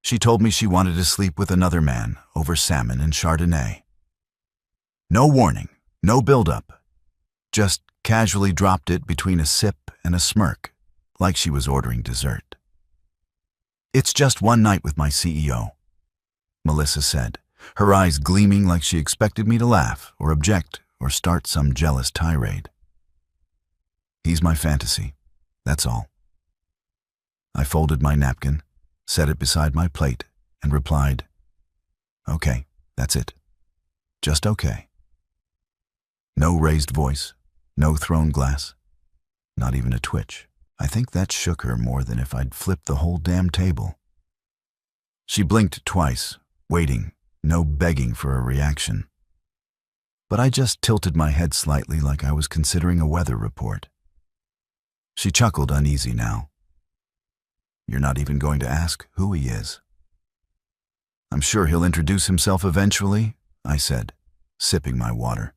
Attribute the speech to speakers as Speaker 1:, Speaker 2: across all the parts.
Speaker 1: She told me she wanted to sleep with another man over salmon and Chardonnay. No warning, no build-up. Just casually dropped it between a sip and a smirk, like she was ordering dessert. "It's just one night with my CEO," Melissa said, her eyes gleaming like she expected me to laugh or object or start some jealous tirade. "He's my fantasy, that's all." I folded my napkin, set it beside my plate, and replied, "Okay, that's it. Just okay." No raised voice, no thrown glass, not even a twitch. I think that shook her more than if I'd flipped the whole damn table. She blinked twice, waiting, no begging for a reaction. But I just tilted my head slightly like I was considering a weather report. She chuckled uneasy now. "You're not even going to ask who he is?" "I'm sure he'll introduce himself eventually," I said, sipping my water.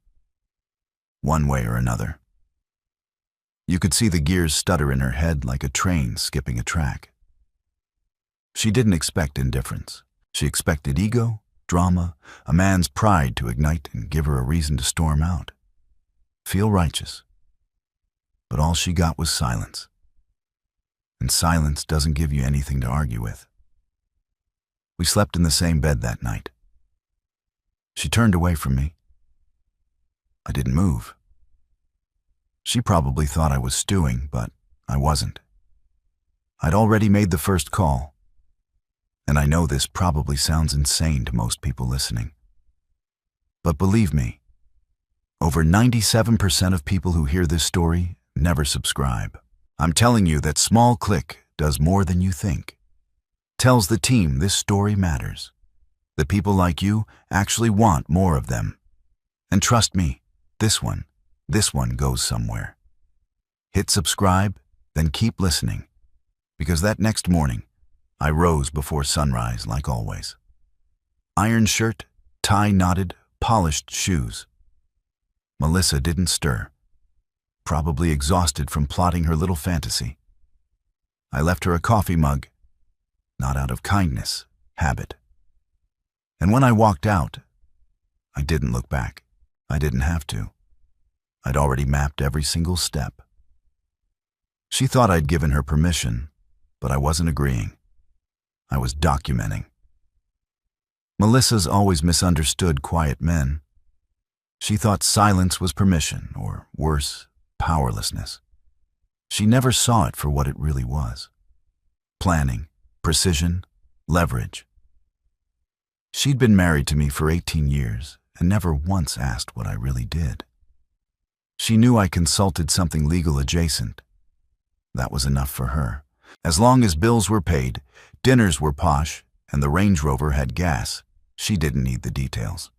Speaker 1: "One way or another." You could see the gears stutter in her head like a train skipping a track. She didn't expect indifference. She expected ego, drama, a man's pride to ignite and give her a reason to storm out. Feel righteous. But all she got was silence. And silence doesn't give you anything to argue with. We slept in the same bed that night. She turned away from me. I didn't move. She probably thought I was stewing, but I wasn't. I'd already made the first call. And I know this probably sounds insane to most people listening. But believe me, over 97% of people who hear this story never subscribe. I'm telling you that small click does more than you think. Tells the team this story matters. That people like you actually want more of them. And trust me, this one goes somewhere. Hit subscribe, then keep listening. Because that next morning, I rose before sunrise like always. Iron shirt, tie knotted, polished shoes. Melissa didn't stir. Probably exhausted from plotting her little fantasy. I left her a coffee mug, not out of kindness, habit. And when I walked out, I didn't look back. I didn't have to. I'd already mapped every single step. She thought I'd given her permission, but I wasn't agreeing. I was documenting. Melissa's always misunderstood quiet men. She thought silence was permission, or worse, powerlessness. She never saw it for what it really was. Planning, precision, leverage. She'd been married to me for 18 years and never once asked what I really did. She knew I consulted something legal adjacent. That was enough for her. As long as bills were paid, dinners were posh, and the Range Rover had gas, she didn't need the details.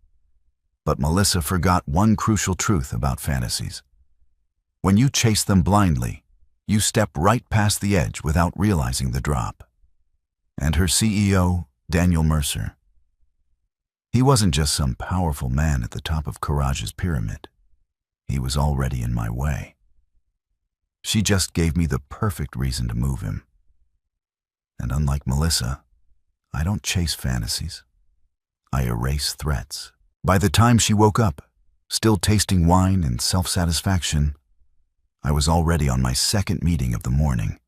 Speaker 1: But Melissa forgot one crucial truth about fantasies. When you chase them blindly, you step right past the edge without realizing the drop. And her CEO, Daniel Mercer. He wasn't just some powerful man at the top of Courage's pyramid. He was already in my way. She just gave me the perfect reason to move him. And unlike Melissa, I don't chase fantasies. I erase threats. By the time she woke up, still tasting wine and self-satisfaction, I was already on my second meeting of the morning.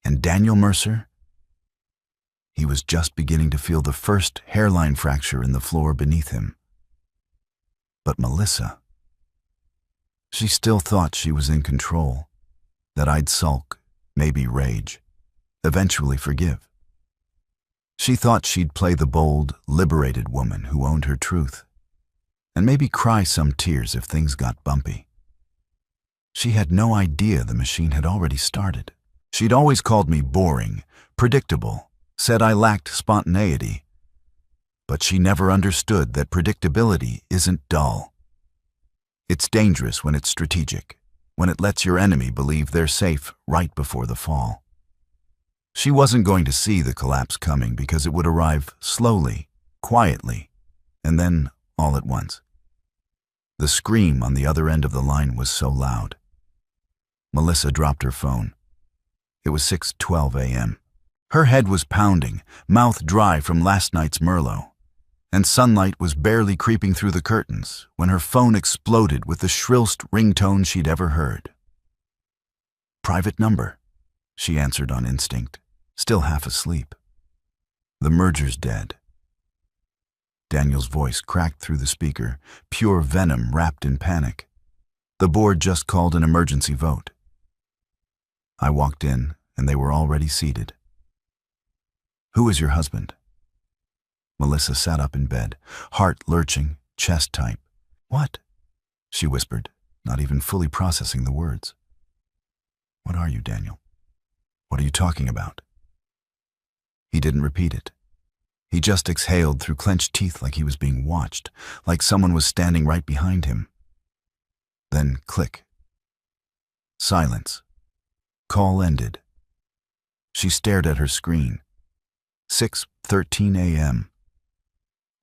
Speaker 1: And Daniel Mercer? He was just beginning to feel the first hairline fracture in the floor beneath him. But Melissa, she still thought she was in control, that I'd sulk, maybe rage, eventually forgive. She thought she'd play the bold, liberated woman who owned her truth, and maybe cry some tears if things got bumpy. She had no idea the machine had already started. She'd always called me boring, predictable, said I lacked spontaneity. But she never understood that predictability isn't dull. It's dangerous when it's strategic, when it lets your enemy believe they're safe right before the fall. She wasn't going to see the collapse coming because it would arrive slowly, quietly, and then all at once. The scream on the other end of the line was so loud. Melissa dropped her phone. It was 6:12 a.m. Her head was pounding, mouth dry from last night's Merlot, and sunlight was barely creeping through the curtains when her phone exploded with the shrillest ringtone she'd ever heard. "Private number," she answered on instinct, still half asleep. "The merger's dead." Daniel's voice cracked through the speaker, pure venom wrapped in panic. "The board just called an emergency vote." I walked in, and they were already seated. "Who is your husband?" Melissa sat up in bed, heart lurching, chest tight. "What?" she whispered, not even fully processing the words. "What are you, Daniel? What are you talking about?" He didn't repeat it. He just exhaled through clenched teeth like he was being watched, like someone was standing right behind him. Then click. Silence. Call ended. She stared at her screen. 6:13 a.m.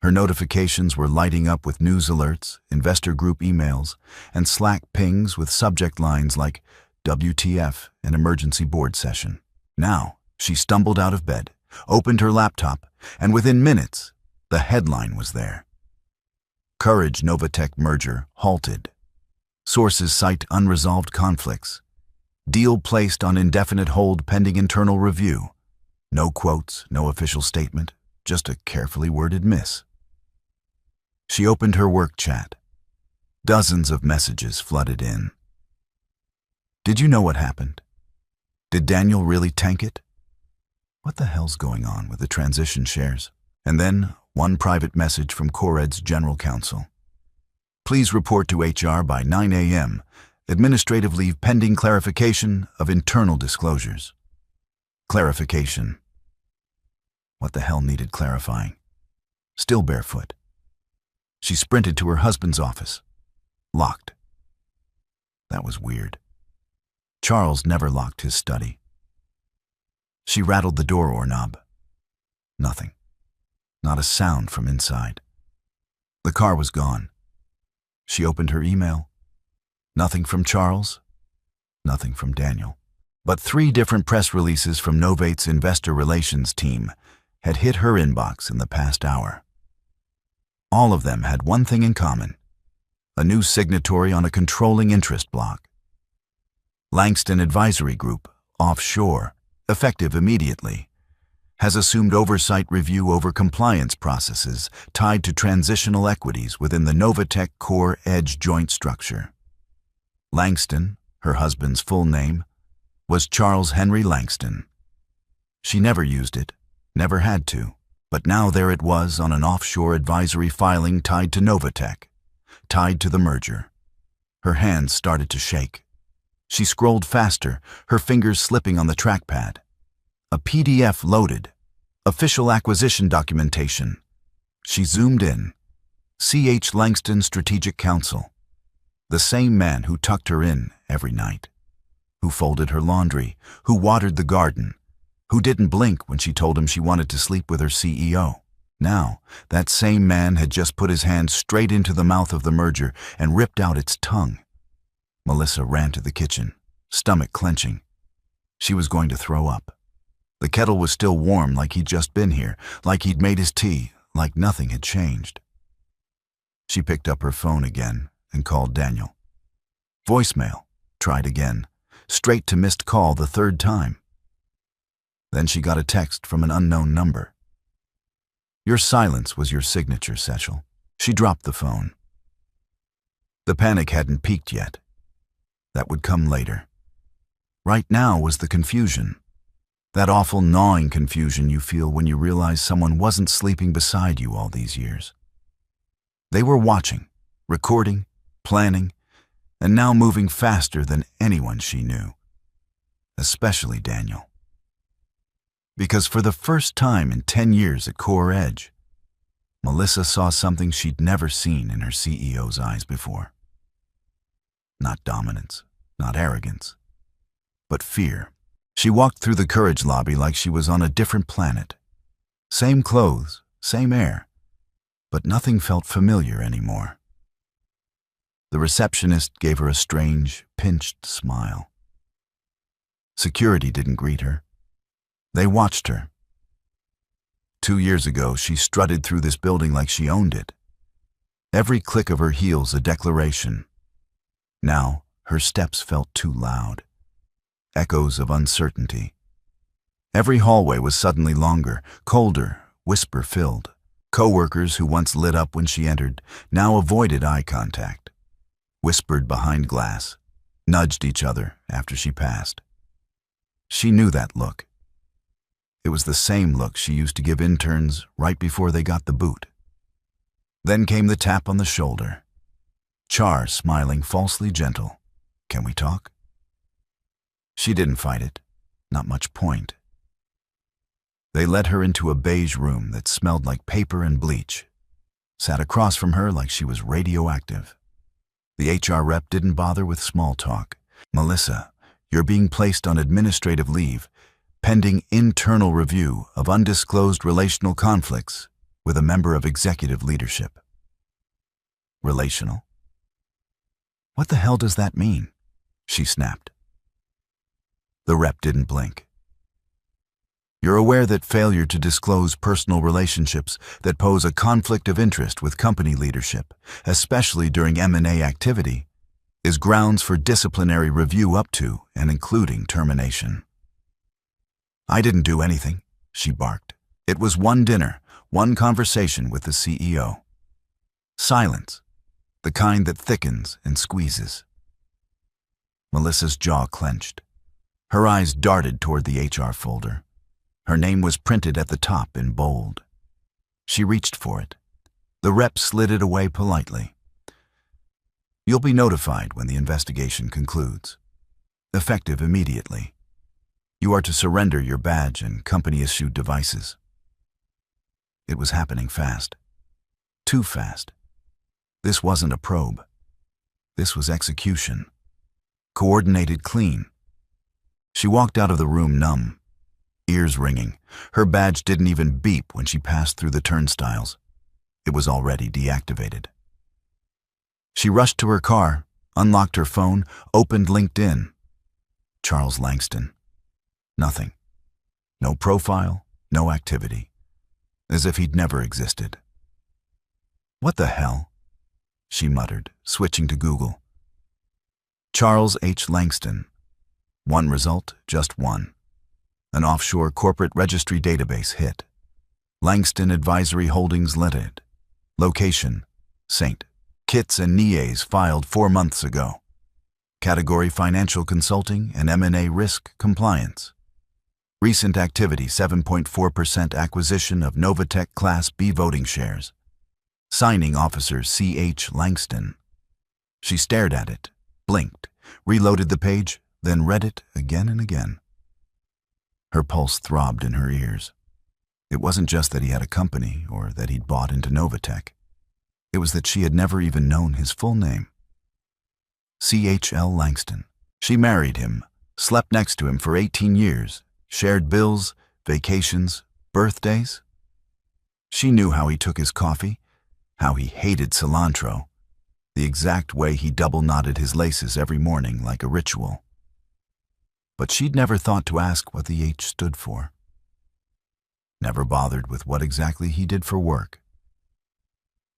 Speaker 1: Her notifications were lighting up with news alerts, investor group emails, and Slack pings with subject lines like WTF, an emergency board session. Now, she stumbled out of bed, opened her laptop, and within minutes, the headline was there. Courage Novatech merger halted. Sources cite unresolved conflicts. Deal placed on indefinite hold pending internal review. No quotes, no official statement, just a carefully worded miss. She opened her work chat. Dozens of messages flooded in. Did you know what happened? Did Daniel really tank it? What the hell's going on with the transition shares? And then one private message from CoreEd's general counsel. Please report to HR by 9 a.m. Administrative leave pending clarification of internal disclosures. Clarification. What the hell needed clarifying? Still barefoot. She sprinted to her husband's office. Locked. That was weird. Charles never locked his study. She rattled the door knob. Nothing. Not a sound from inside. The car was gone. She opened her email. Nothing from Charles. Nothing from Daniel. But 3 different press releases from Novate's investor relations team had hit her inbox in the past hour. All of them had one thing in common: a new signatory on a controlling interest block. Langston Advisory Group, offshore, effective immediately, has assumed oversight review over compliance processes tied to transitional equities within the Novatech CoreEdge joint structure. Langston, her husband's full name, was Charles Henry Langston. She never used it, never had to, but now there it was on an offshore advisory filing tied to Novatech, tied to the merger. Her hands started to shake. She scrolled faster, her fingers slipping on the trackpad. A PDF loaded. Official acquisition documentation. She zoomed in. C.H. Langston Strategic Counsel. The same man who tucked her in every night, who folded her laundry, who watered the garden, who didn't blink when she told him she wanted to sleep with her CEO. Now, that same man had just put his hand straight into the mouth of the merger and ripped out its tongue. Melissa ran to the kitchen, stomach clenching. She was going to throw up. The kettle was still warm like he'd just been here, like he'd made his tea, like nothing had changed. She picked up her phone again and called Daniel. Voicemail. Tried again. Straight to missed call the 3rd time. Then she got a text from an unknown number. Your silence was your signature, Sechel. She dropped the phone. The panic hadn't peaked yet. That would come later. Right now was the confusion. That awful gnawing confusion you feel when you realize someone wasn't sleeping beside you all these years. They were watching, recording, planning, and now moving faster than anyone she knew. Especially Daniel. Because for the first time in 10 years at CoreEdge, Melissa saw something she'd never seen in her CEO's eyes before. Not dominance, not arrogance, but fear. She walked through the Courage lobby like she was on a different planet. Same clothes, same air, but nothing felt familiar anymore. The receptionist gave her a strange, pinched smile. Security didn't greet her. They watched her. 2 years ago, she strutted through this building like she owned it. Every click of her heels a declaration. Now, her steps felt too loud. Echoes of uncertainty. Every hallway was suddenly longer, colder, whisper-filled. Co-workers who once lit up when she entered now avoided eye contact, whispered behind glass, nudged each other after she passed. She knew that look. It was the same look she used to give interns right before they got the boot. Then came the tap on the shoulder. Char smiling falsely gentle. "Can we talk?" She didn't fight it. Not much point. They led her into a beige room that smelled like paper and bleach, sat across from her like she was radioactive. The HR rep didn't bother with small talk. "Melissa, you're being placed on administrative leave, pending internal review of undisclosed relational conflicts with a member of executive leadership." Relational? What the hell does that mean? She snapped. The rep didn't blink. "You're aware that failure to disclose personal relationships that pose a conflict of interest with company leadership, especially during M&A activity, is grounds for disciplinary review up to and including termination." "I didn't do anything," she barked. "It was one dinner, one conversation with the CEO." Silence, the kind that thickens and squeezes. Melissa's jaw clenched. Her eyes darted toward the HR folder. Her name was printed at the top in bold. She reached for it. The rep slid it away politely. "You'll be notified when the investigation concludes. Effective immediately. You are to surrender your badge and company-issued devices." It was happening fast. Too fast. This wasn't a probe. This was execution. Coordinated clean. She walked out of the room numb, ears ringing. Her badge didn't even beep when she passed through the turnstiles. It was already deactivated. She rushed to her car, unlocked her phone, opened LinkedIn. Charles Langston. Nothing. No profile, no activity. As if he'd never existed. "What the hell?" she muttered, switching to Google. Charles H. Langston. One result, just one. An offshore corporate registry database hit. Langston Advisory Holdings Limited. Location, St. Kitts and Nevis, filed 4 months ago. Category Financial Consulting and M&A Risk Compliance. Recent activity 7.4% acquisition of Novatech Class B voting shares. Signing officer C.H. Langston. She stared at it, blinked, reloaded the page, then read it again and again. Her pulse throbbed in her ears. It wasn't just that he had a company or that he'd bought into Novatech. It was that she had never even known his full name. C.H.L. Langston. She married him, slept next to him for 18 years, shared bills, vacations, birthdays. She knew how he took his coffee, how he hated cilantro, the exact way he double-knotted his laces every morning like a ritual. But she'd never thought to ask what the H stood for. Never bothered with what exactly he did for work.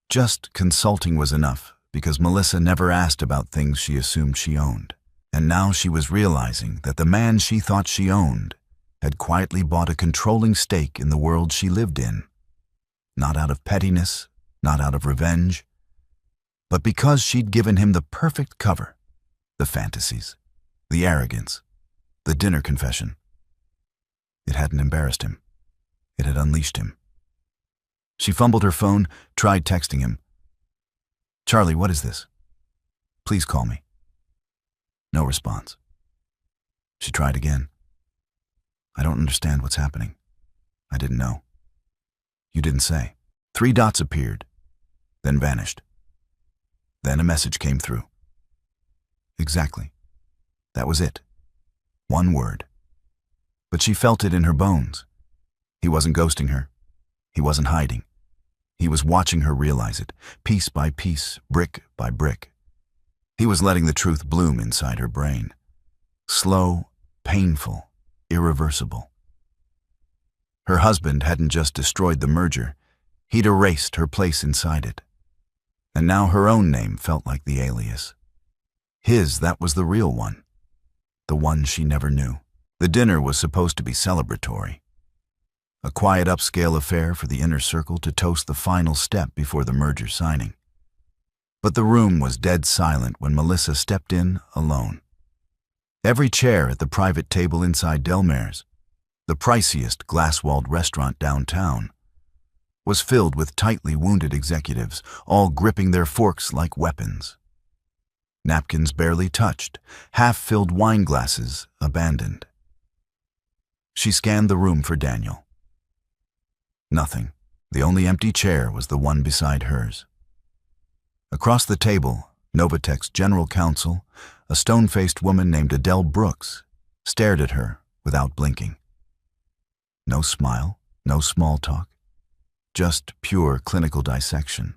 Speaker 1: Just consulting was enough, because Melissa never asked about things she assumed she owned. And now she was realizing that the man she thought she owned had quietly bought a controlling stake in the world she lived in. Not out of pettiness, not out of revenge, but because she'd given him the perfect cover. The fantasies, the arrogance, the dinner confession. It hadn't embarrassed him. It had unleashed him. She fumbled her phone, tried texting him. "Charlie, what is this? Please call me." No response. She tried again. "I don't understand what's happening. I didn't know." "You didn't say." 3 dots appeared, then vanished. Then a message came through. Exactly. That was it. One word. But she felt it in her bones. He wasn't ghosting her. He wasn't hiding. He was watching her realize it, piece by piece, brick by brick. He was letting the truth bloom inside her brain. Slow, painful, irreversible. Her husband hadn't just destroyed the merger, he'd erased her place inside it. And now her own name felt like the alias. His, that was the real one. The one she never knew. The dinner was supposed to be celebratory. A quiet upscale affair for the inner circle to toast the final step before the merger signing. But the room was dead silent when Melissa stepped in alone. Every chair at the private table inside Del Mar's, the priciest glass-walled restaurant downtown, was filled with tightly wounded executives, all gripping their forks like weapons. Napkins barely touched, half-filled wine glasses abandoned. She scanned the room for Daniel. Nothing. The only empty chair was the one beside hers. Across the table, Novatech's general counsel, a stone-faced woman named Adele Brooks, stared at her without blinking. No smile, no small talk, just pure clinical dissection.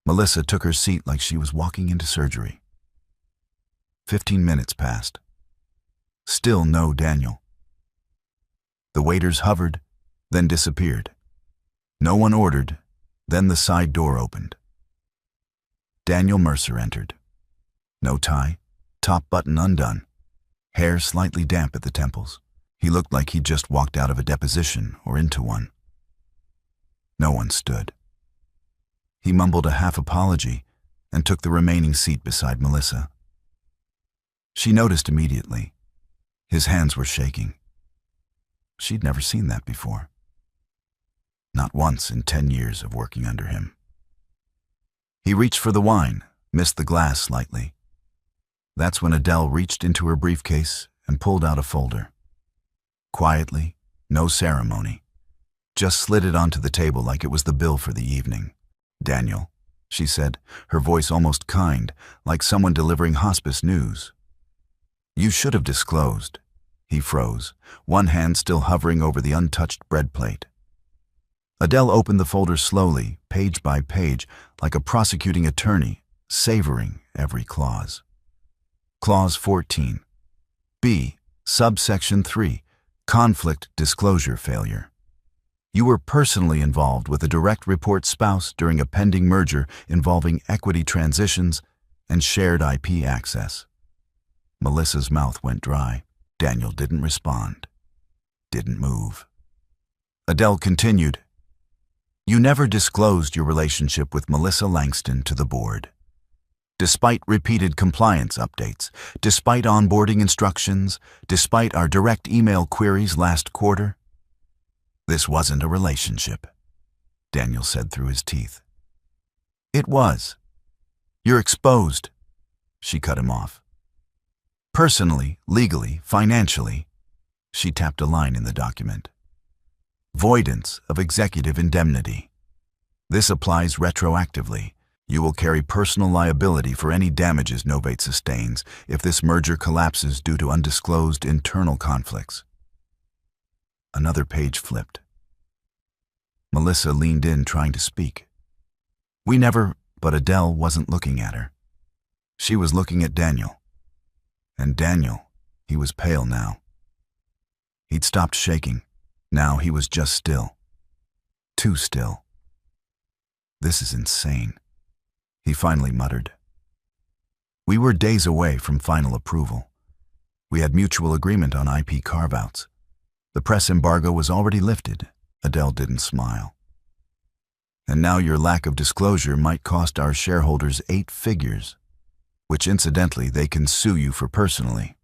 Speaker 1: Melissa took her seat like she was walking into surgery. 15 minutes passed. Still no Daniel. The waiters hovered, then disappeared. No one ordered, then the side door opened. Daniel Mercer entered. No tie, top button undone, hair slightly damp at the temples. He looked like he'd just walked out of a deposition or into one. No one stood. He mumbled a half apology and took the remaining seat beside Melissa. She noticed immediately. His hands were shaking. She'd never seen that before. Not once in 10 years of working under him. He reached for the wine, missed the glass slightly. That's when Adele reached into her briefcase and pulled out a folder. Quietly, no ceremony, just slid it onto the table like it was the bill for the evening. "Daniel," she said, her voice almost kind, like someone delivering hospice news. "You should have disclosed." He froze, one hand still hovering over the untouched bread plate. Adele opened the folder slowly, page by page, like a prosecuting attorney, savoring every clause. Clause 14. B, subsection 3, conflict disclosure failure. You were personally involved with a direct report spouse during a pending merger involving equity transitions and shared IP access. Melissa's mouth went dry. Daniel didn't respond. Didn't move. Adele continued. You never disclosed your relationship with Melissa Langston to the board. Despite repeated compliance updates, despite onboarding instructions, despite our direct email queries last quarter, this wasn't a relationship, Daniel said through his teeth. It was. You're exposed. She cut him off. Personally, legally, financially, she tapped a line in the document. Voidance of executive indemnity. This applies retroactively. You will carry personal liability for any damages Novate sustains if this merger collapses due to undisclosed internal conflicts. Another page flipped. Melissa leaned in, trying to speak. But Adele wasn't looking at her. She was looking at Daniel. And Daniel, he was pale now. He'd stopped shaking. Now he was just still. Too still. This is insane, he finally muttered. We were days away from final approval. We had mutual agreement on IP carve-outs. The press embargo was already lifted. Adele didn't smile. And now your lack of disclosure might cost our shareholders 8 figures, which incidentally they can sue you for personally.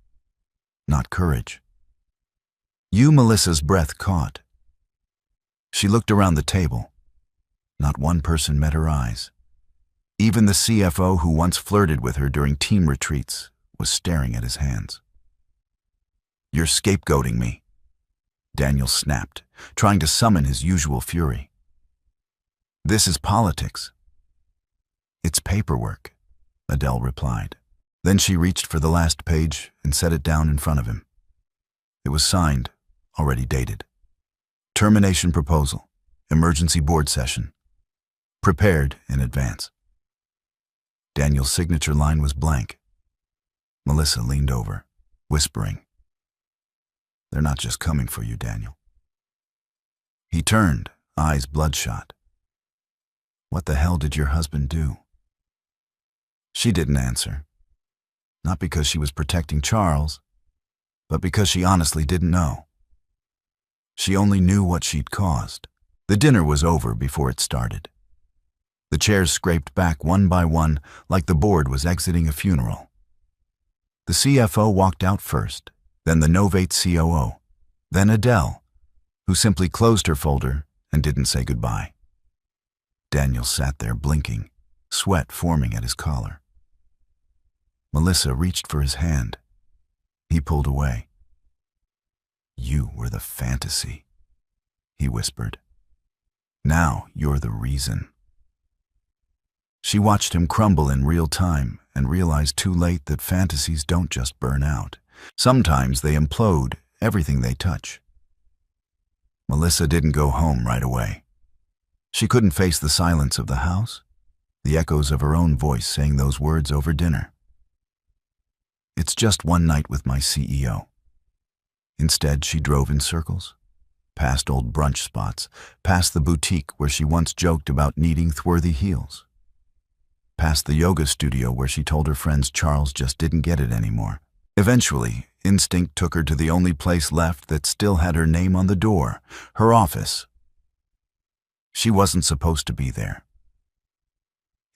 Speaker 1: Not courage. Melissa's breath caught. She looked around the table. Not one person met her eyes. Even the CFO who once flirted with her during team retreats was staring at his hands. You're scapegoating me, Daniel snapped, trying to summon his usual fury. This is politics. It's paperwork, Adele replied. Then she reached for the last page and set it down in front of him. It was signed, already dated. Termination proposal, emergency board session. Prepared in advance. Daniel's signature line was blank. Melissa leaned over, whispering, They're not just coming for you, Daniel. He turned, eyes bloodshot. "What the hell did your husband do?" She didn't answer. Not because she was protecting Charles, but because she honestly didn't know. She only knew what she'd caused. The dinner was over before it started. The chairs scraped back one by one like the board was exiting a funeral. The CFO walked out first, then the Novate COO, then Adele, who simply closed her folder and didn't say goodbye. Daniel sat there blinking, sweat forming at his collar. Melissa reached for his hand. He pulled away. "You were the fantasy," he whispered. "Now you're the reason." She watched him crumble in real time and realized too late that fantasies don't just burn out. Sometimes they implode everything they touch. Melissa didn't go home right away. She couldn't face the silence of the house, the echoes of her own voice saying those words over dinner. "It's just one night with my CEO." Instead, she drove in circles, past old brunch spots, past the boutique where she once joked about needing thworthy heels, past the yoga studio where she told her friends Charles just didn't get it anymore. Eventually, instinct took her to the only place left that still had her name on the door, her office. She wasn't supposed to be there.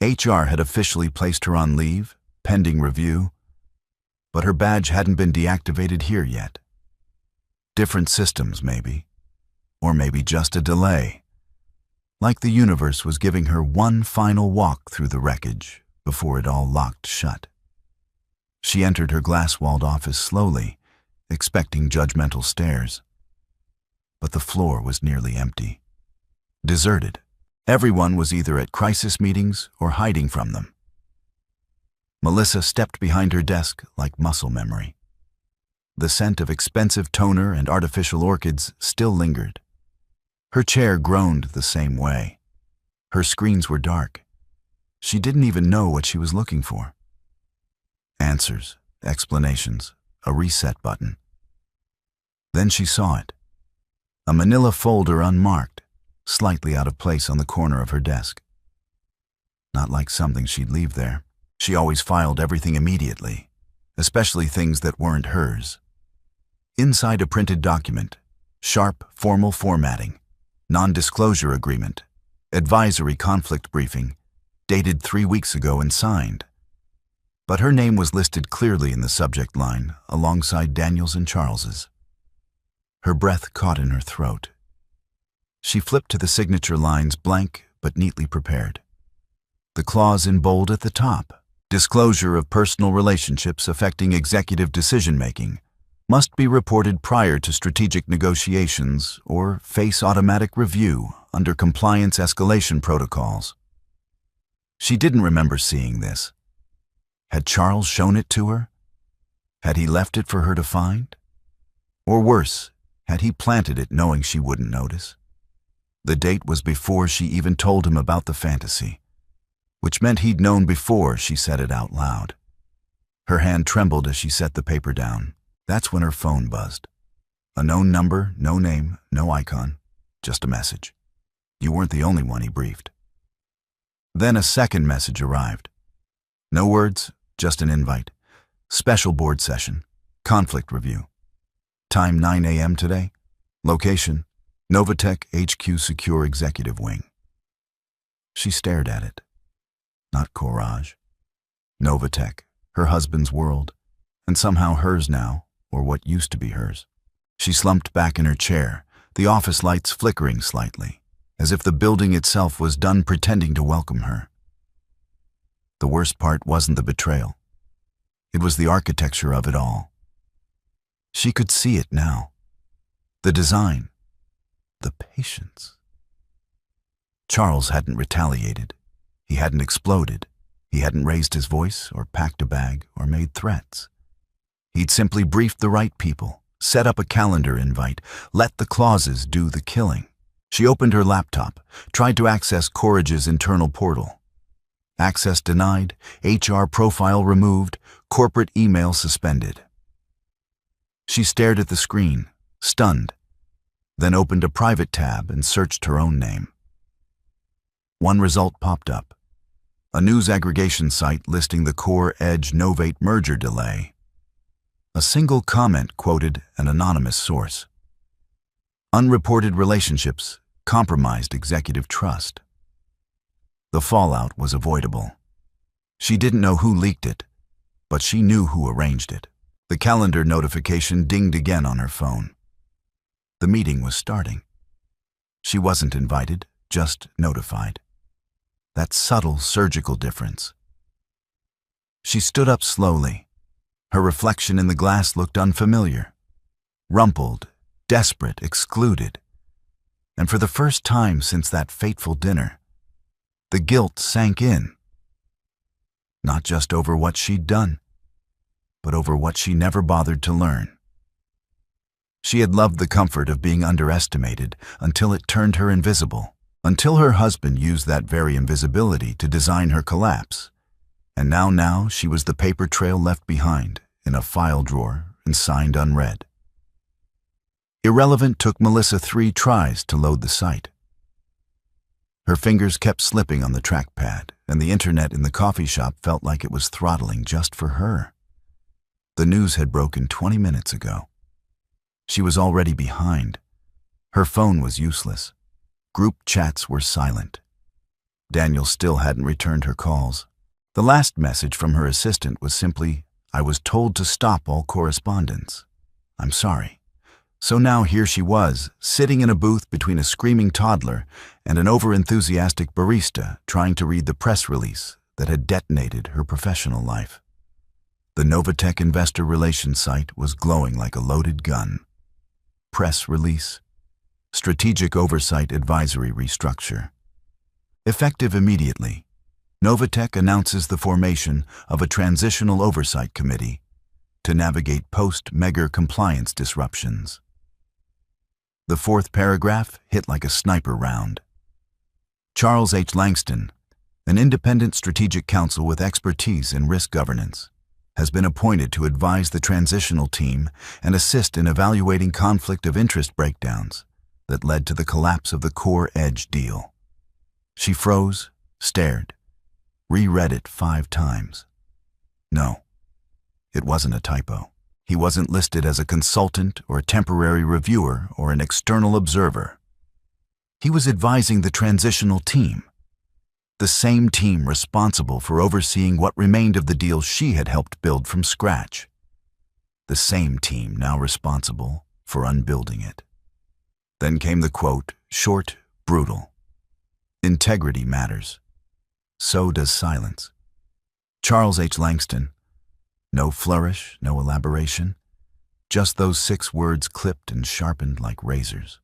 Speaker 1: HR had officially placed her on leave, pending review, but her badge hadn't been deactivated here yet. Different systems, maybe. Or maybe just a delay. Like the universe was giving her one final walk through the wreckage before it all locked shut. She entered her glass-walled office slowly, expecting judgmental stares. But the floor was nearly empty. Deserted. Everyone was either at crisis meetings or hiding from them. Melissa stepped behind her desk like muscle memory. The scent of expensive toner and artificial orchids still lingered. Her chair groaned the same way. Her screens were dark. She didn't even know what she was looking for. Answers, explanations, a reset button. Then she saw it. A manila folder unmarked, slightly out of place on the corner of her desk. Not like something she'd leave there. She always filed everything immediately, especially things that weren't hers. Inside a printed document, sharp, formal formatting, non-disclosure agreement, advisory conflict briefing, dated 3 weeks ago and signed. But her name was listed clearly in the subject line, alongside Daniel's and Charles's. Her breath caught in her throat. She flipped to the signature lines, blank but neatly prepared. The clause in bold at the top, disclosure of personal relationships affecting executive decision-making, must be reported prior to strategic negotiations or face automatic review under compliance escalation protocols. She didn't remember seeing this. Had Charles shown it to her? Had he left it for her to find? Or worse, had he planted it knowing she wouldn't notice? The date was before she even told him about the fantasy, which meant he'd known before she said it out loud. Her hand trembled as she set the paper down. That's when her phone buzzed. A known number, no name, no icon, just a message. You weren't the only one, he briefed. Then a second message arrived. No words, just an invite. Special board session. Conflict review. Time 9 a.m. today. Location, Novatech HQ Secure Executive Wing. She stared at it. Not Courage. Novatech, her husband's world, and somehow hers now, or what used to be hers. She slumped back in her chair, the office lights flickering slightly, as if the building itself was done pretending to welcome her. The worst part wasn't the betrayal. It was the architecture of it all. She could see it now. The design. The patience. Charles hadn't retaliated. He hadn't exploded. He hadn't raised his voice or packed a bag or made threats. He'd simply briefed the right people, set up a calendar invite, let the clauses do the killing. She opened her laptop, tried to access Courage's internal portal. Access denied, HR profile removed, corporate email suspended. She stared at the screen, stunned. then opened a private tab and searched her own name. One result popped up, a news aggregation site listing the Core Edge Novate merger delay. A single comment quoted an anonymous source. Unreported relationships compromised executive trust. The fallout was avoidable. She didn't know who leaked it, but she knew who arranged it. The calendar notification dinged again on her phone. The meeting was starting. She wasn't invited, just notified. That subtle surgical difference. She stood up slowly. Her reflection in the glass looked unfamiliar. Rumpled, desperate, excluded. And for the first time since that fateful dinner, the guilt sank in. Not just over what she'd done, but over what she never bothered to learn. She had loved the comfort of being underestimated until it turned her invisible, until her husband used that very invisibility to design her collapse. And now she was the paper trail left behind in a file drawer and signed unread. Irrelevant took Melissa 3 tries to load the site. Her fingers kept slipping on the trackpad, and the internet in the coffee shop felt like it was throttling just for her. The news had broken 20 minutes ago. She was already behind. Her phone was useless. Group chats were silent. Daniel still hadn't returned her calls. The last message from her assistant was simply, "I was told to stop all correspondence. I'm sorry." So now here she was, sitting in a booth between a screaming toddler and an over-enthusiastic barista trying to read the press release that had detonated her professional life. The Novatech investor relations site was glowing like a loaded gun. Press release. Strategic Oversight Advisory Restructure. Effective immediately, Novatech announces the formation of a Transitional Oversight Committee to navigate post-Megger compliance disruptions. The 4th paragraph hit like a sniper round. Charles H. Langston, an independent strategic counsel with expertise in risk governance, has been appointed to advise the transitional team and assist in evaluating conflict of interest breakdowns that led to the collapse of the Core Edge deal. She froze, stared, reread it 5 times. No, it wasn't a typo. He wasn't listed as a consultant or a temporary reviewer or an external observer. He was advising the transitional team, the same team responsible for overseeing what remained of the deal she had helped build from scratch. The same team now responsible for unbuilding it. Then came the quote, short, brutal. Integrity matters. So does silence. Charles H. Langston. No flourish, no elaboration. Just those 6 words clipped and sharpened like razors.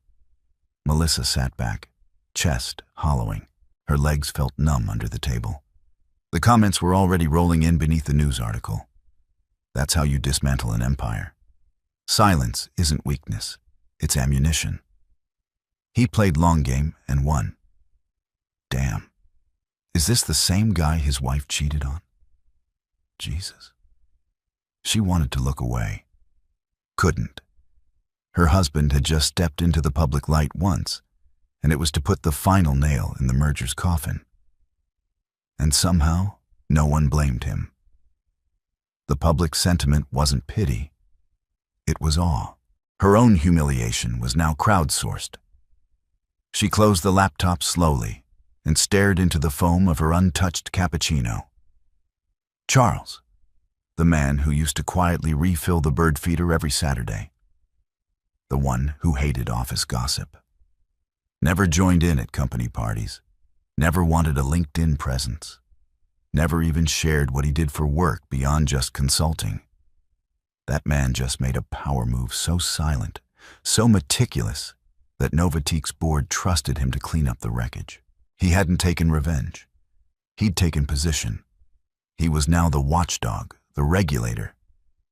Speaker 1: Melissa sat back, chest hollowing. Her legs felt numb under the table. The comments were already rolling in beneath the news article. That's how you dismantle an empire. Silence isn't weakness, it's ammunition. He played long game and won. Damn. Is this the same guy his wife cheated on? Jesus. She wanted to look away. Couldn't. Her husband had just stepped into the public light once, and it was to put the final nail in the merger's coffin. And somehow, no one blamed him. The public sentiment wasn't pity. It was awe. Her own humiliation was now crowdsourced. She closed the laptop slowly and stared into the foam of her untouched cappuccino. Charles, the man who used to quietly refill the bird feeder every Saturday. The one who hated office gossip. Never joined in at company parties. Never wanted a LinkedIn presence. Never even shared what he did for work beyond just consulting. That man just made a power move so silent, so meticulous, that Novatek's board trusted him to clean up the wreckage. He hadn't taken revenge. He'd taken position. He was now the watchdog, the regulator,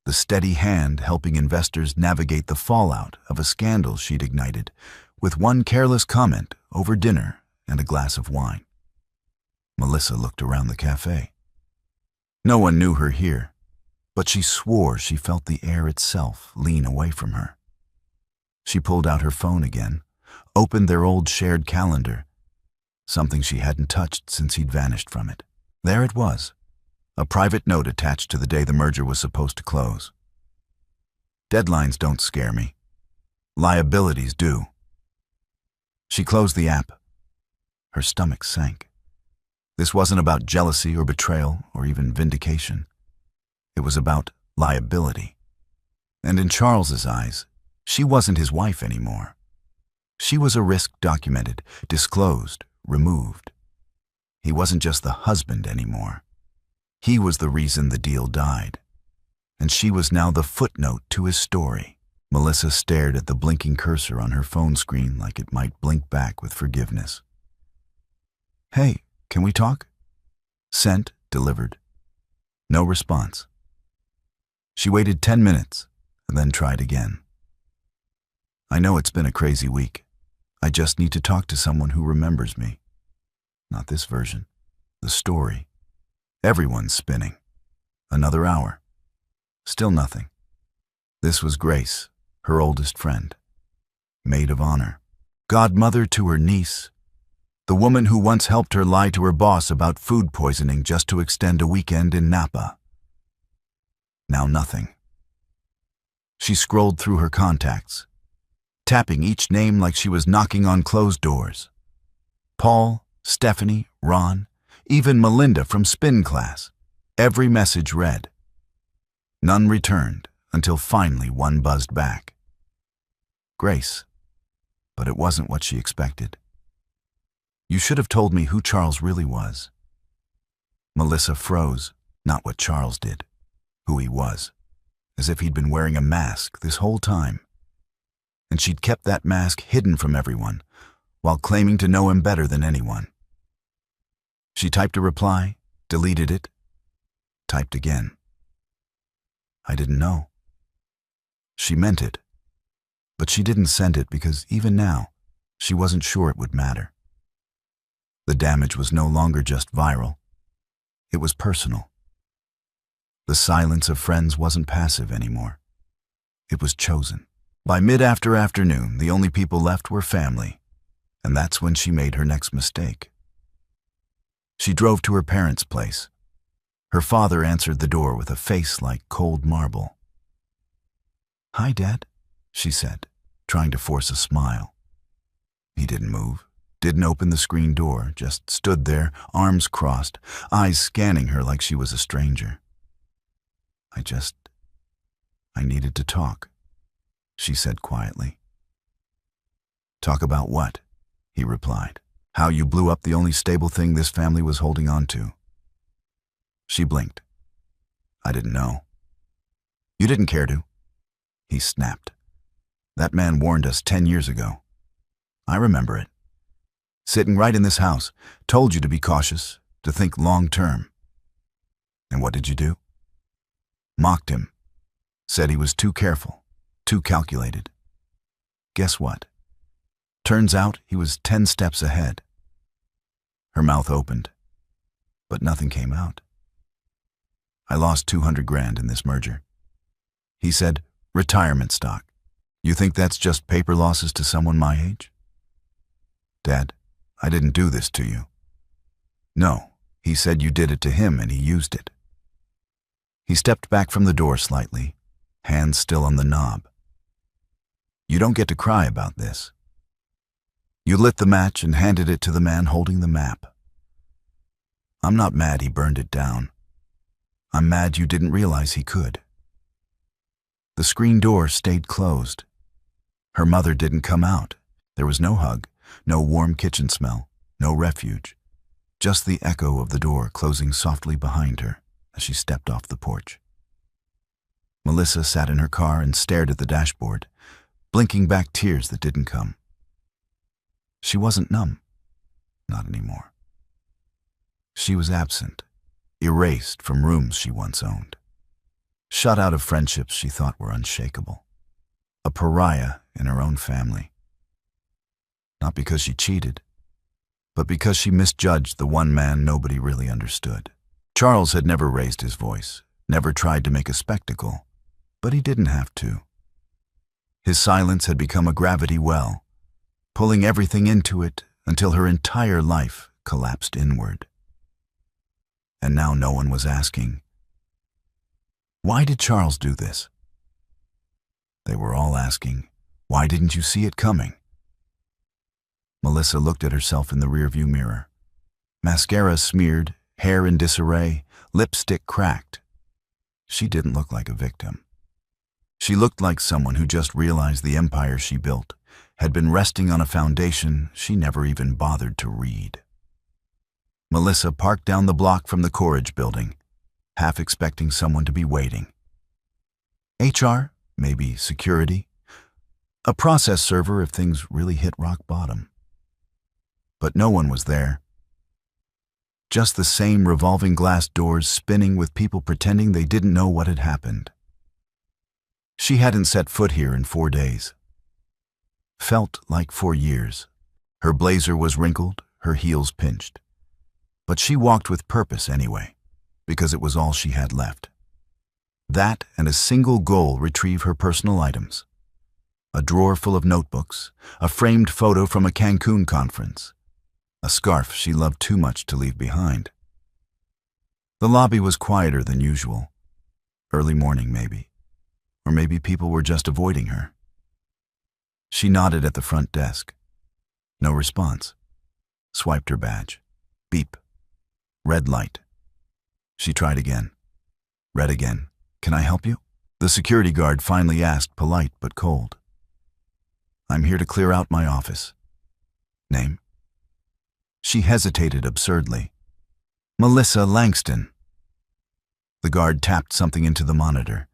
Speaker 1: the steady hand helping investors navigate the fallout of a scandal she'd ignited with one careless comment over dinner and a glass of wine. Melissa looked around the cafe. No one knew her here, but she swore she felt the air itself lean away from her. She pulled out her phone again, opened their old shared calendar, something she hadn't touched since he'd vanished from it. There it was, a private note attached to the day the merger was supposed to close. Deadlines don't scare me. Liabilities do. She closed the app. Her stomach sank. This wasn't about jealousy or betrayal or even vindication. It was about liability. And in Charles's eyes, she wasn't his wife anymore. She was a risk documented, disclosed, removed. He wasn't just the husband anymore. He was the reason the deal died. And she was now the footnote to his story. Melissa stared at the blinking cursor on her phone screen like it might blink back with forgiveness. "Hey, can we talk?" Sent, delivered. No response. She waited 10 minutes and then tried again. "I know it's been a crazy week. I just need to talk to someone who remembers me." Not this version. The story. Everyone's spinning. Another hour. Still nothing. This was Grace, her oldest friend. Maid of honor. Godmother to her niece. The woman who once helped her lie to her boss about food poisoning just to extend a weekend in Napa. Now nothing. She scrolled through her contacts, tapping each name like she was knocking on closed doors. Paul, Stephanie, Ron, even Melinda from spin class. Every message read. None returned until finally one buzzed back. Grace. But it wasn't what she expected. "You should have told me who Charles really was." Melissa froze, not what Charles did, who he was, as if he'd been wearing a mask this whole time. And she'd kept that mask hidden from everyone, while claiming to know him better than anyone. She typed a reply, deleted it, typed again. "I didn't know." She meant it, but she didn't send it because even now, she wasn't sure it would matter. The damage was no longer just viral. It was personal. The silence of friends wasn't passive anymore. It was chosen. By mid-afternoon, the only people left were family, and that's when she made her next mistake. She drove to her parents' place. Her father answered the door with a face like cold marble. "Hi, Dad," she said, trying to force a smile. He didn't move. Didn't open the screen door, just stood there, arms crossed, eyes scanning her like she was a stranger. I needed to talk," she said quietly. "Talk about what?" he replied. "How you blew up the only stable thing this family was holding on to." She blinked. "I didn't know." "You didn't care to." He snapped. "That man warned us 10 years ago. I remember it. Sitting right in this house, told you to be cautious, to think long-term. And what did you do? Mocked him. Said he was too careful, too calculated. Guess what? Turns out he was 10 steps ahead." Her mouth opened, but nothing came out. "I lost 200 grand in this merger." He said, "Retirement stock. You think that's just paper losses to someone my age?" "Dad, I didn't do this to you." "No, he said you did it to him and he used it." He stepped back from the door slightly, hands still on the knob. "You don't get to cry about this." You lit the match and handed it to the man holding the map. "I'm not mad he burned it down. I'm mad you didn't realize he could." The screen door stayed closed. Her mother didn't come out. There was no hug, no warm kitchen smell, no refuge. Just the echo of the door closing softly behind her as she stepped off the porch. Melissa sat in her car and stared at the dashboard, blinking back tears that didn't come. She wasn't numb. Not anymore. She was absent, erased from rooms she once owned. Shut out of friendships she thought were unshakable. A pariah in her own family. Not because she cheated, but because she misjudged the one man nobody really understood. Charles had never raised his voice, never tried to make a spectacle, but he didn't have to. His silence had become a gravity well, pulling everything into it until her entire life collapsed inward. And now no one was asking, why did Charles do this? They were all asking, why didn't you see it coming? Melissa looked at herself in the rearview mirror. Mascara smeared, hair in disarray, lipstick cracked. She didn't look like a victim. She looked like someone who just realized the empire she built had been resting on a foundation she never even bothered to read. Melissa parked down the block from the Courage building, half expecting someone to be waiting. HR, maybe security, a process server if things really hit rock bottom. But no one was there. Just the same revolving glass doors spinning with people pretending they didn't know what had happened. She hadn't set foot here in 4 days. Felt like 4 years. Her blazer was wrinkled, her heels pinched. But she walked with purpose anyway, because it was all she had left. That and a single goal: retrieve her personal items. A drawer full of notebooks, a framed photo from a Cancun conference, a scarf she loved too much to leave behind. The lobby was quieter than usual. Early morning, maybe. Or maybe people were just avoiding her. She nodded at the front desk. No response. Swiped her badge. Beep. Red light. She tried again. Red again. Can I help you? The security guard finally asked, polite but cold. I'm here to clear out my office. Name? She hesitated absurdly. Melissa Langston. The guard tapped something into the monitor.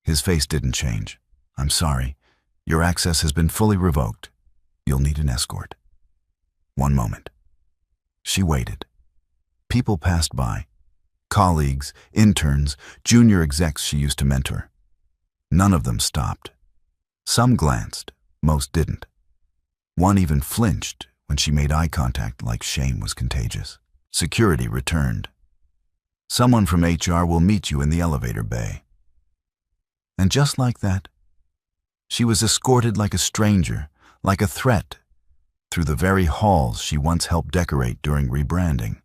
Speaker 1: His face didn't change. I'm sorry. Your access has been fully revoked. You'll need an escort. 1 moment. She waited. People passed by. Colleagues, interns, junior execs she used to mentor. None of them stopped. Some glanced, most didn't. One even flinched when she made eye contact, like shame was contagious. Security returned. Someone from HR will meet you in the elevator bay. And just like that, she was escorted like a stranger, like a threat, through the very halls she once helped decorate during rebranding.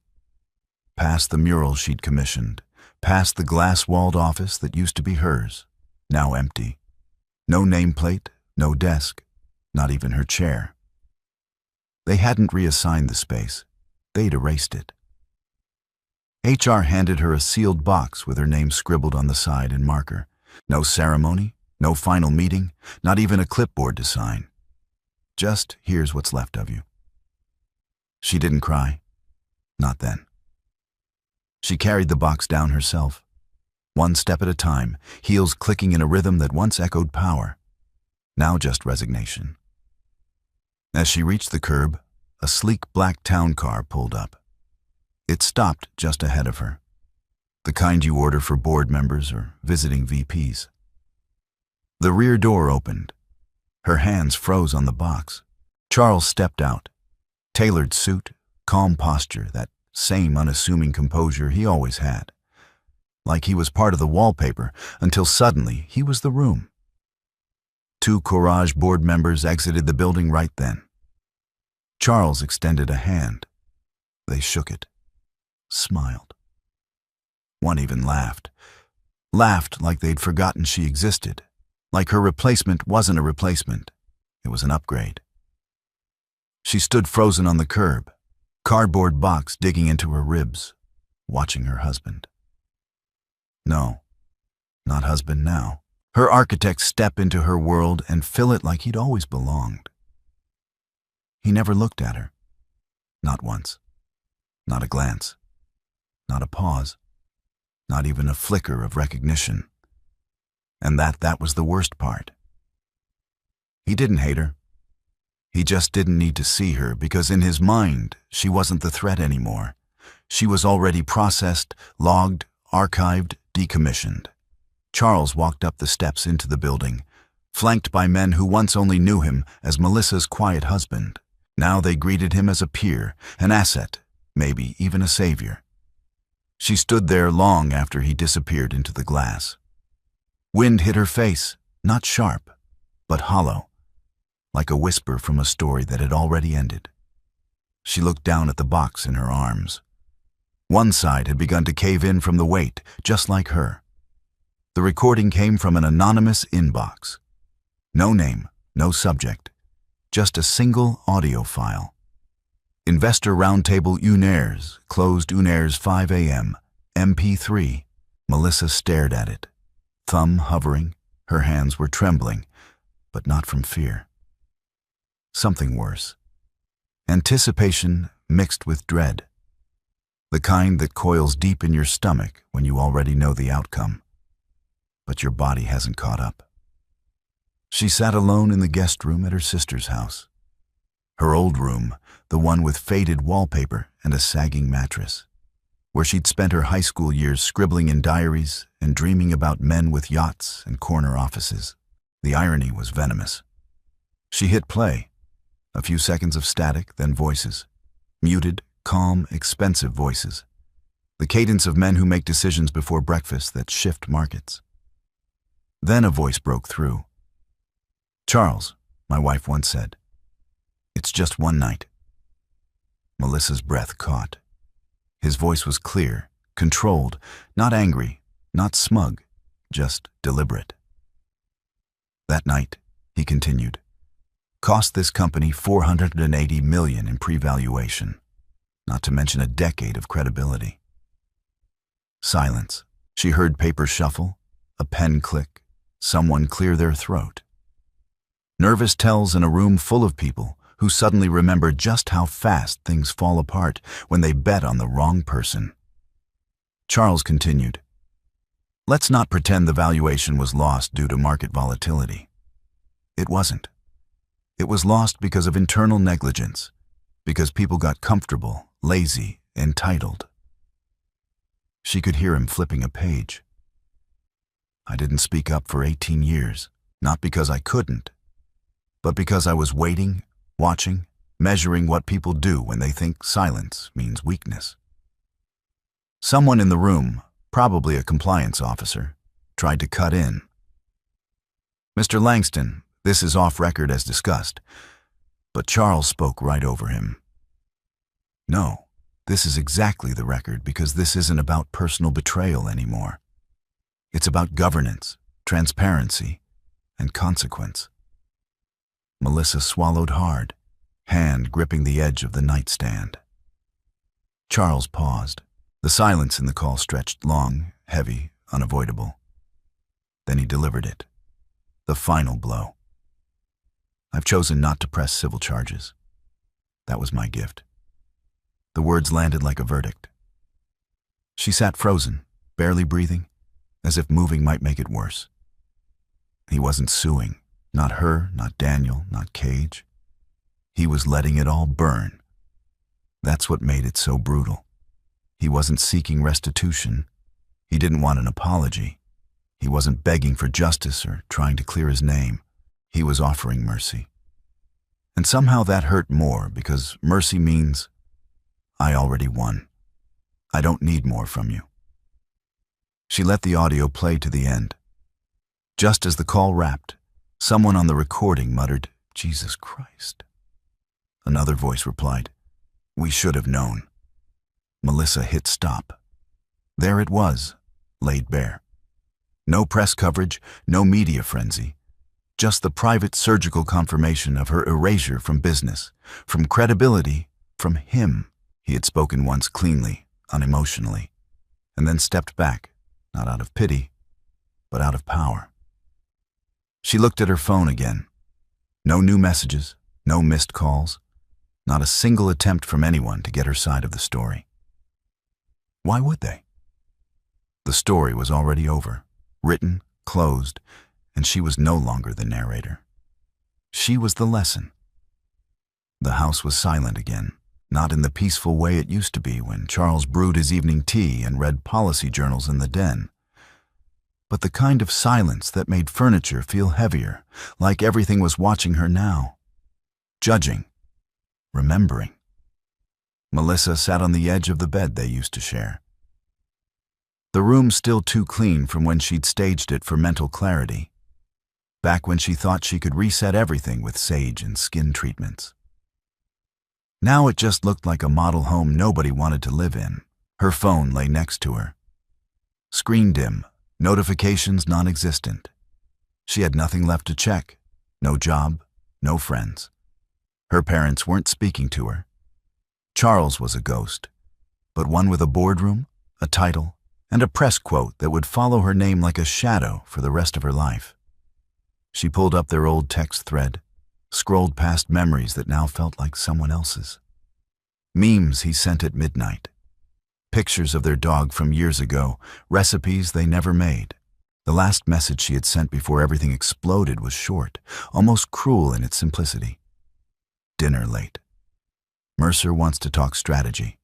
Speaker 1: Past the mural she'd commissioned, past the glass-walled office that used to be hers, now empty. No nameplate, no desk, not even her chair. They hadn't reassigned the space. They'd erased it. HR handed her a sealed box with her name scribbled on the side in marker. No ceremony, no final meeting, not even a clipboard to sign. Just, here's what's left of you. She didn't cry. Not then. She carried the box down herself, 1 step at a time, heels clicking in a rhythm that once echoed power, now just resignation. As she reached the curb, a sleek black town car pulled up. It stopped just ahead of her, the kind you order for board members or visiting VPs. The rear door opened. Her hands froze on the box. Charles stepped out. Tailored suit, calm posture, that same unassuming composure he always had. Like he was part of the wallpaper, until suddenly he was the room. 2 Courage board members exited the building right then. Charles extended a hand. They shook it, smiled. One even laughed. Laughed like they'd forgotten she existed, like her replacement wasn't a replacement. It was an upgrade. She stood frozen on the curb, cardboard box digging into her ribs, watching her husband. No, not husband now. Her architect step into her world and fill it like he'd always belonged. He never looked at her. Not once. Not a glance. Not a pause. Not even a flicker of recognition. And that was the worst part. He didn't hate her. He just didn't need to see her because in his mind, she wasn't the threat anymore. She was already processed, logged, archived, decommissioned. Charles walked up the steps into the building, flanked by men who once only knew him as Melissa's quiet husband. Now they greeted him as a peer, an asset, maybe even a savior. She stood there long after he disappeared into the glass. Wind hit her face, not sharp, but hollow, like a whisper from a story that had already ended. She looked down at the box in her arms. One side had begun to cave in from the weight, just like her. The recording came from an anonymous inbox. No name, no subject, just a single audio file. Investor Roundtable Unairs, closed Unairs 5 a.m., MP3. Melissa stared at it, thumb hovering. Her hands were trembling, but not from fear. Something worse. Anticipation mixed with dread. The kind that coils deep in your stomach when you already know the outcome, but your body hasn't caught up. She sat alone in the guest room at her sister's house. Her old room, the one with faded wallpaper and a sagging mattress, where she'd spent her high school years scribbling in diaries and dreaming about men with yachts and corner offices. The irony was venomous. She hit play. A few seconds of static, then voices. Muted, calm, expensive voices. The cadence of men who make decisions before breakfast that shift markets. Then a voice broke through. "Charles," my wife once said, "it's just one night." Melissa's breath caught. His voice was clear, controlled, not angry, not smug, just deliberate. "That night," he continued, "cost this company $480 million in pre-valuation, not to mention a decade of credibility." Silence. She heard paper shuffle, a pen click, someone clear their throat. Nervous tells in a room full of people who suddenly remember just how fast things fall apart when they bet on the wrong person. Charles continued, "Let's not pretend the valuation was lost due to market volatility. It wasn't. It was lost because of internal negligence, because people got comfortable, lazy, entitled." She could hear him flipping a page. "I didn't speak up for 18 years, not because I couldn't, but because I was waiting, watching, measuring what people do when they think silence means weakness." Someone in the room, probably a compliance officer, tried to cut in. "Mr. Langston, this is off record as discussed," but Charles spoke right over him. "No, this is exactly the record because this isn't about personal betrayal anymore. It's about governance, transparency, and consequence." Melissa swallowed hard, hand gripping the edge of the nightstand. Charles paused. The silence in the call stretched long, heavy, unavoidable. Then he delivered it. The final blow. "I've chosen not to press civil charges. That was my gift." The words landed like a verdict. She sat frozen, barely breathing, as if moving might make it worse. He wasn't suing. Not her, not Daniel, not Cage. He was letting it all burn. That's what made it so brutal. He wasn't seeking restitution. He didn't want an apology. He wasn't begging for justice or trying to clear his name. He was offering mercy. And somehow that hurt more because mercy means, I already won. I don't need more from you. She let the audio play to the end. Just as the call wrapped, someone on the recording muttered, "Jesus Christ." Another voice replied, "We should have known." Melissa hit stop. There it was, laid bare. No press coverage, no media frenzy. Just the private surgical confirmation of her erasure from business, from credibility, from him. He had spoken once cleanly, unemotionally, and then stepped back, not out of pity, but out of power. She looked at her phone again. No new messages, no missed calls, not a single attempt from anyone to get her side of the story. Why would they? The story was already over, written, closed, and she was no longer the narrator. She was the lesson. The house was silent again, not in the peaceful way it used to be when Charles brewed his evening tea and read policy journals in the den, but the kind of silence that made furniture feel heavier, like everything was watching her now, judging, remembering. Melissa sat on the edge of the bed they used to share. The room still too clean from when she'd staged it for mental clarity. back when she thought she could reset everything with sage and skin treatments. Now it just looked like a model home nobody wanted to live in. Her phone lay next to her. Screen dim, notifications non-existent. She had nothing left to check. No job, no friends. Her parents weren't speaking to her. Charles was a ghost, but one with a boardroom, a title, and a press quote that would follow her name like a shadow for the rest of her life. She pulled up their old text thread, scrolled past memories that now felt like someone else's. Memes he sent at midnight. Pictures of their dog from years ago, recipes they never made. The last message she had sent before everything exploded was short, almost cruel in its simplicity. Dinner late. Mercer wants to talk strategy.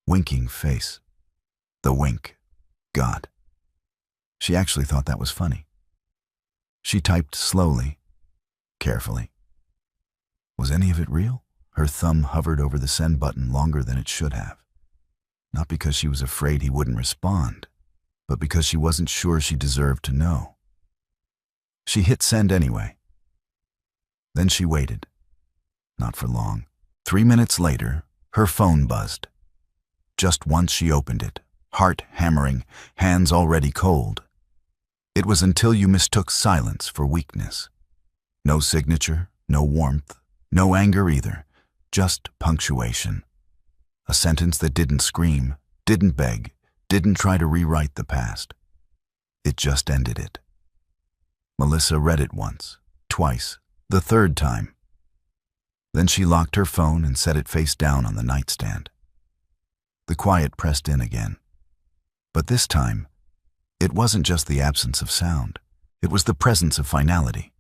Speaker 1: Winking face. The wink. God. She actually thought that was funny. She typed slowly, carefully. Was any of it real? Her thumb hovered over the send button longer than it should have. Not because she was afraid he wouldn't respond, but because she wasn't sure she deserved to know. She hit send anyway. Then she waited. Not for long. 3 minutes later, her phone buzzed. Just once she opened it, heart hammering, hands already cold. It was until you mistook silence for weakness. No signature, no warmth, no anger either, just punctuation. A sentence that didn't scream, didn't beg, didn't try to rewrite the past. It just ended it. Melissa read it once, twice, the third time. Then she locked her phone and set it face down on the nightstand. The quiet pressed in again. But this time, it wasn't just the absence of sound. It was the presence of finality.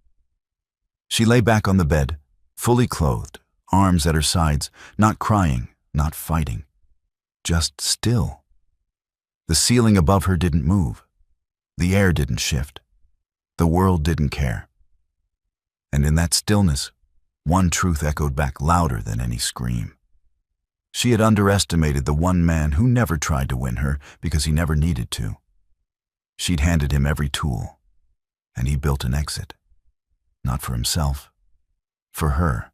Speaker 1: She lay back on the bed, fully clothed, arms at her sides, not crying, not fighting, just still. The ceiling above her didn't move. The air didn't shift. The world didn't care. And in that stillness, one truth echoed back louder than any scream. She had underestimated the one man who never tried to win her because he never needed to. She'd handed him every tool, and he built an exit. Not for himself, for her.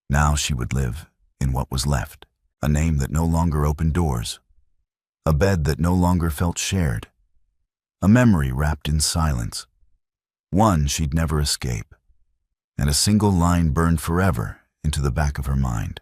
Speaker 1: Now she would live in what was left, a name that no longer opened doors, a bed that no longer felt shared, a memory wrapped in silence, one she'd never escape, and a single line burned forever into the back of her mind.